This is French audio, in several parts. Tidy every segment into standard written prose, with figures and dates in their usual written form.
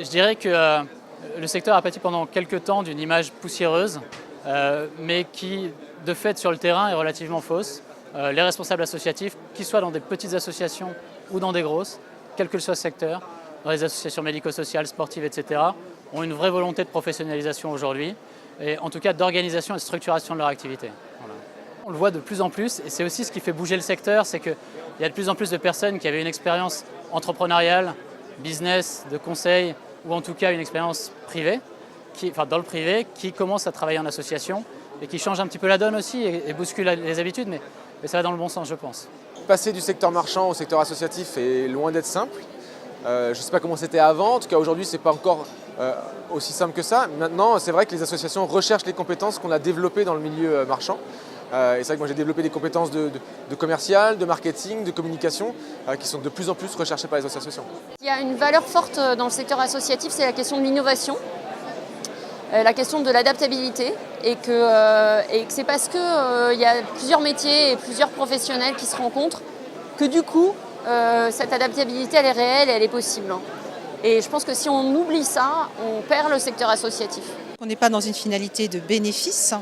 Je dirais que le secteur a pâti pendant quelques temps d'une image poussiéreuse, mais qui, de fait, sur le terrain, est relativement fausse. Les responsables associatifs, qu'ils soient dans des petites associations ou dans des grosses, quel que soit le secteur, dans les associations médico-sociales, sportives, etc., ont une vraie volonté de professionnalisation aujourd'hui, et en tout cas d'organisation et de structuration de leur activité. Voilà. On le voit de plus en plus, et c'est aussi ce qui fait bouger le secteur, c'est qu'il y a de plus en plus de personnes qui avaient une expérience entrepreneuriale, business, de conseil, ou en tout cas une expérience privée, dans le privé, qui commencent à travailler en association et qui changent un petit peu la donne aussi et bousculent les habitudes, mais ça va dans le bon sens, je pense. Passer du secteur marchand au secteur associatif est loin d'être simple. Je ne sais pas comment c'était avant, en tout cas aujourd'hui ce n'est pas encore aussi simple que ça. Maintenant, c'est vrai que les associations recherchent les compétences qu'on a développées dans le milieu marchand. Et c'est vrai que moi j'ai développé des compétences de commercial, de marketing, de communication qui sont de plus en plus recherchées par les associations. Il y a une valeur forte dans le secteur associatif, c'est la question de l'innovation, la question de l'adaptabilité et que c'est parce qu'il y a plusieurs métiers et plusieurs professionnels qui se rencontrent que du coup cette adaptabilité elle est réelle et elle est possible. Et je pense que si on oublie ça, on perd le secteur associatif. On n'est pas dans une finalité de bénéfice.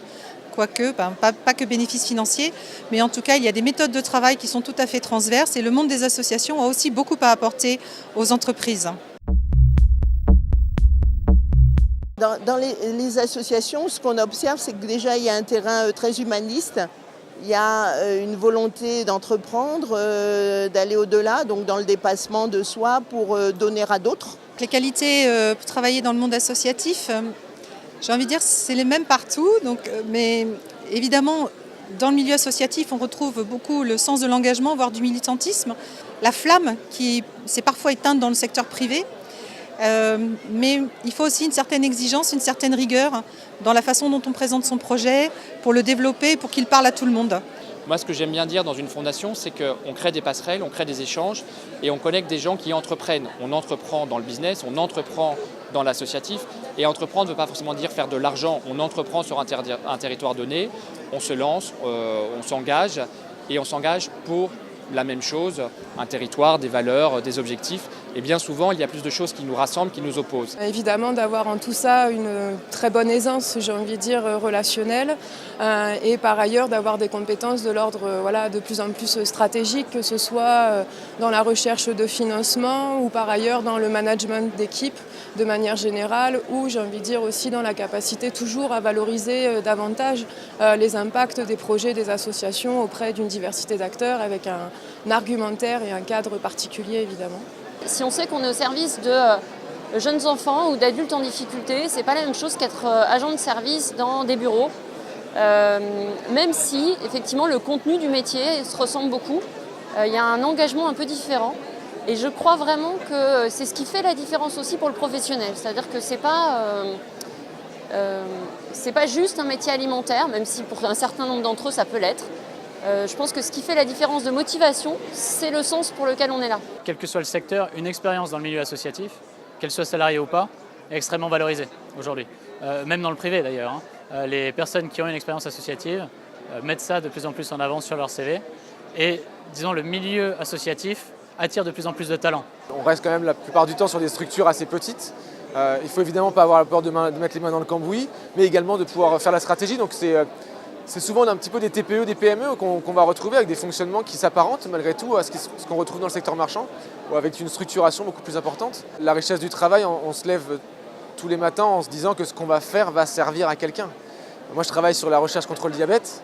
Quoique, pas que bénéfices financiers, mais en tout cas, il y a des méthodes de travail qui sont tout à fait transverses et le monde des associations a aussi beaucoup à apporter aux entreprises. Dans les associations, ce qu'on observe, c'est que déjà, il y a un terrain très humaniste. Il y a une volonté d'entreprendre, d'aller au-delà, donc dans le dépassement de soi pour donner à d'autres. Les qualités pour travailler dans le monde associatif, j'ai envie de dire c'est les mêmes partout, mais évidemment dans le milieu associatif on retrouve beaucoup le sens de l'engagement, voire du militantisme, la flamme qui s'est parfois éteinte dans le secteur privé, mais il faut aussi une certaine exigence, une certaine rigueur dans la façon dont on présente son projet pour le développer, pour qu'il parle à tout le monde. Moi, ce que j'aime bien dire dans une fondation, c'est qu'on crée des passerelles, on crée des échanges et on connecte des gens qui entreprennent. On entreprend dans le business, on entreprend dans l'associatif. Et entreprendre ne veut pas forcément dire faire de l'argent. On entreprend sur un territoire donné, on se lance, on s'engage et on s'engage pour la même chose, un territoire, des valeurs, des objectifs. Et bien souvent, il y a plus de choses qui nous rassemblent, qui nous opposent. Évidemment, d'avoir en tout ça une très bonne aisance, j'ai envie de dire, relationnelle. Et par ailleurs, d'avoir des compétences de l'ordre de plus en plus stratégique, que ce soit dans la recherche de financement ou par ailleurs dans le management d'équipe de manière générale, ou j'ai envie de dire aussi dans la capacité toujours à valoriser davantage les impacts des projets des associations auprès d'une diversité d'acteurs avec un argumentaire et un cadre particulier évidemment. Si on sait qu'on est au service de jeunes enfants ou d'adultes en difficulté, c'est pas la même chose qu'être agent de service dans des bureaux, même si effectivement le contenu du métier se ressemble beaucoup. Il y a un engagement un peu différent. Et je crois vraiment que c'est ce qui fait la différence aussi pour le professionnel. C'est-à-dire que c'est pas juste un métier alimentaire, même si pour un certain nombre d'entre eux ça peut l'être. Je pense que ce qui fait la différence de motivation, c'est le sens pour lequel on est là. Quel que soit le secteur, une expérience dans le milieu associatif, qu'elle soit salariée ou pas, est extrêmement valorisée aujourd'hui. Même dans le privé d'ailleurs. Les personnes qui ont une expérience associative mettent ça de plus en plus en avant sur leur CV. Et disons, le milieu associatif attire de plus en plus de talents. On reste quand même la plupart du temps sur des structures assez petites. Il ne faut évidemment pas avoir la peur de mettre les mains dans le cambouis, mais également de pouvoir faire la stratégie. Donc c'est souvent un petit peu des TPE, des PME qu'on va retrouver avec des fonctionnements qui s'apparentent malgré tout à ce qu'on retrouve dans le secteur marchand, ou avec une structuration beaucoup plus importante. La richesse du travail, on se lève tous les matins en se disant que ce qu'on va faire va servir à quelqu'un. Moi je travaille sur la recherche contre le diabète.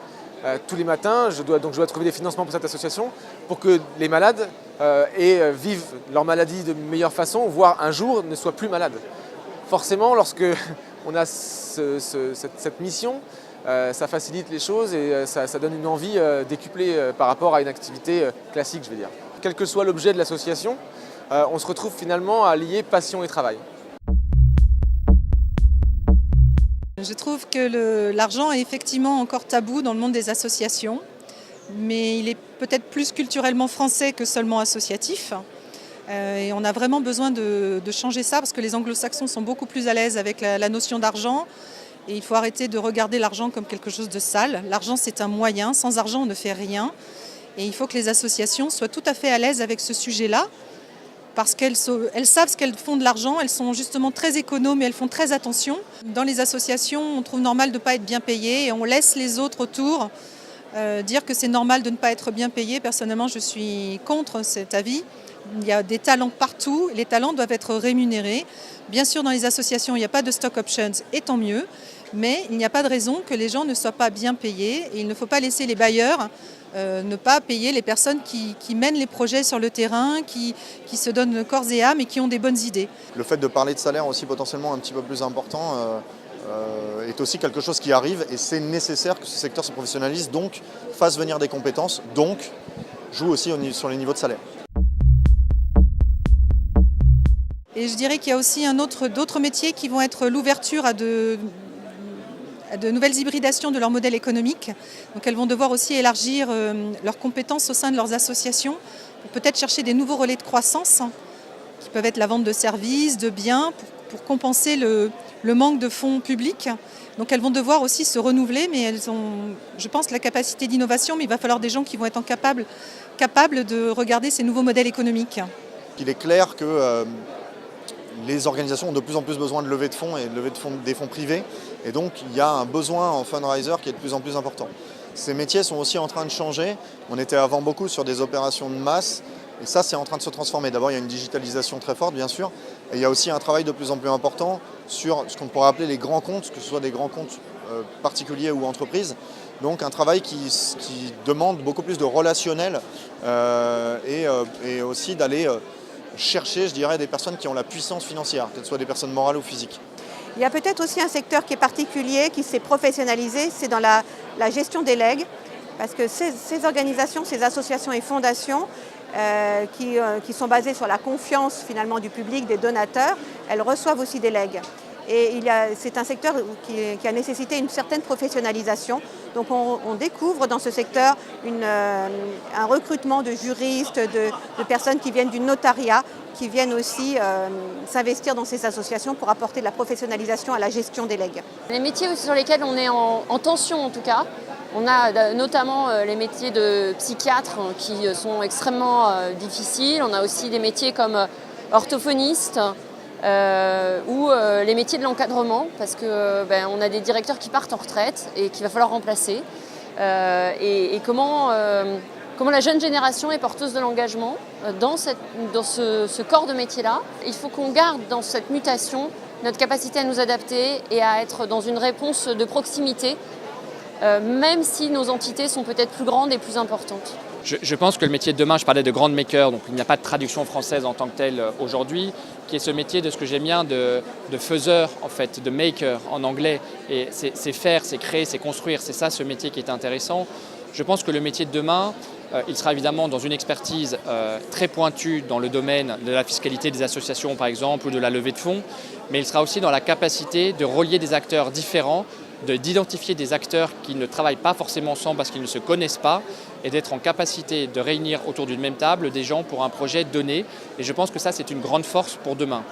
Tous les matins, je dois trouver des financements pour cette association pour que les malades vivent leur maladie de meilleure façon, voire un jour ne soient plus malades. Forcément, lorsque on a cette mission, ça facilite les choses et ça donne une envie décuplée par rapport à une activité classique, je vais dire. Quel que soit l'objet de l'association, on se retrouve finalement à lier passion et travail. Je trouve que l'argent est effectivement encore tabou dans le monde des associations, mais il est peut-être plus culturellement français que seulement associatif. Et on a vraiment besoin de changer ça parce que les anglo-saxons sont beaucoup plus à l'aise avec la notion d'argent. Et il faut arrêter de regarder l'argent comme quelque chose de sale. L'argent, c'est un moyen. Sans argent, on ne fait rien. Et il faut que les associations soient tout à fait à l'aise avec ce sujet-là. parce qu'elles savent ce qu'elles font de l'argent, elles sont justement très économes et elles font très attention. Dans les associations, on trouve normal de ne pas être bien payé et on laisse les autres autour dire que c'est normal de ne pas être bien payé. Personnellement, je suis contre cet avis. Il y a des talents partout, les talents doivent être rémunérés. Bien sûr, dans les associations, il n'y a pas de stock options, et tant mieux, mais il n'y a pas de raison que les gens ne soient pas bien payés. Et il ne faut pas laisser les bailleurs ne pas payer les personnes qui mènent les projets sur le terrain, qui se donnent corps et âme et qui ont des bonnes idées. Le fait de parler de salaire aussi potentiellement un petit peu plus important est aussi quelque chose qui arrive et c'est nécessaire que ce secteur se professionnalise, donc fasse venir des compétences, donc joue aussi sur les niveaux de salaire. Et je dirais qu'il y a aussi d'autres métiers qui vont être l'ouverture à de nouvelles hybridations de leur modèle économique. Donc elles vont devoir aussi élargir leurs compétences au sein de leurs associations pour peut-être chercher des nouveaux relais de croissance qui peuvent être la vente de services, de biens pour compenser le manque de fonds publics. Donc elles vont devoir aussi se renouveler, mais elles ont, je pense, la capacité d'innovation, mais il va falloir des gens qui vont être capables de regarder ces nouveaux modèles économiques. Il est clair que les organisations ont de plus en plus besoin de levée de fonds et de levée de fonds, des fonds privés. Et donc, il y a un besoin en fundraiser qui est de plus en plus important. Ces métiers sont aussi en train de changer. On était avant beaucoup sur des opérations de masse. Et ça, c'est en train de se transformer. D'abord, il y a une digitalisation très forte, bien sûr. Et il y a aussi un travail de plus en plus important sur ce qu'on pourrait appeler les grands comptes, que ce soit des grands comptes particuliers ou entreprises. Donc, un travail qui demande beaucoup plus de relationnel et aussi d'aller chercher, je dirais, des personnes qui ont la puissance financière, que ce soit des personnes morales ou physiques. Il y a peut-être aussi un secteur qui est particulier, qui s'est professionnalisé, c'est dans la gestion des legs, parce que ces organisations, ces associations et fondations qui sont basées sur la confiance finalement du public, des donateurs, elles reçoivent aussi des legs. Et c'est un secteur qui a nécessité une certaine professionnalisation. Donc on découvre dans ce secteur un recrutement de juristes, de personnes qui viennent du notariat, qui viennent aussi s'investir dans ces associations pour apporter de la professionnalisation à la gestion des legs. Les métiers sur lesquels on est en tension en tout cas, on a notamment les métiers de psychiatre qui sont extrêmement difficiles. On a aussi des métiers comme orthophoniste, ou les métiers de l'encadrement, parce que on a des directeurs qui partent en retraite et qu'il va falloir remplacer. Et comment la jeune génération est porteuse de l'engagement dans ce corps de métier-là. Il faut qu'on garde dans cette mutation notre capacité à nous adapter et à être dans une réponse de proximité, même si nos entités sont peut-être plus grandes et plus importantes. Je pense que le métier de demain, je parlais de grand maker, donc il n'y a pas de traduction française en tant que telle aujourd'hui, qui est ce métier de ce que j'aime bien de faiseur, en fait, de maker en anglais. Et c'est faire, c'est créer, c'est construire, c'est ça ce métier qui est intéressant. Je pense que le métier de demain, il sera évidemment dans une expertise très pointue dans le domaine de la fiscalité des associations par exemple ou de la levée de fonds, mais il sera aussi dans la capacité de relier des acteurs différents, d'identifier des acteurs qui ne travaillent pas forcément ensemble parce qu'ils ne se connaissent pas et d'être en capacité de réunir autour d'une même table des gens pour un projet donné. Et je pense que ça, c'est une grande force pour demain.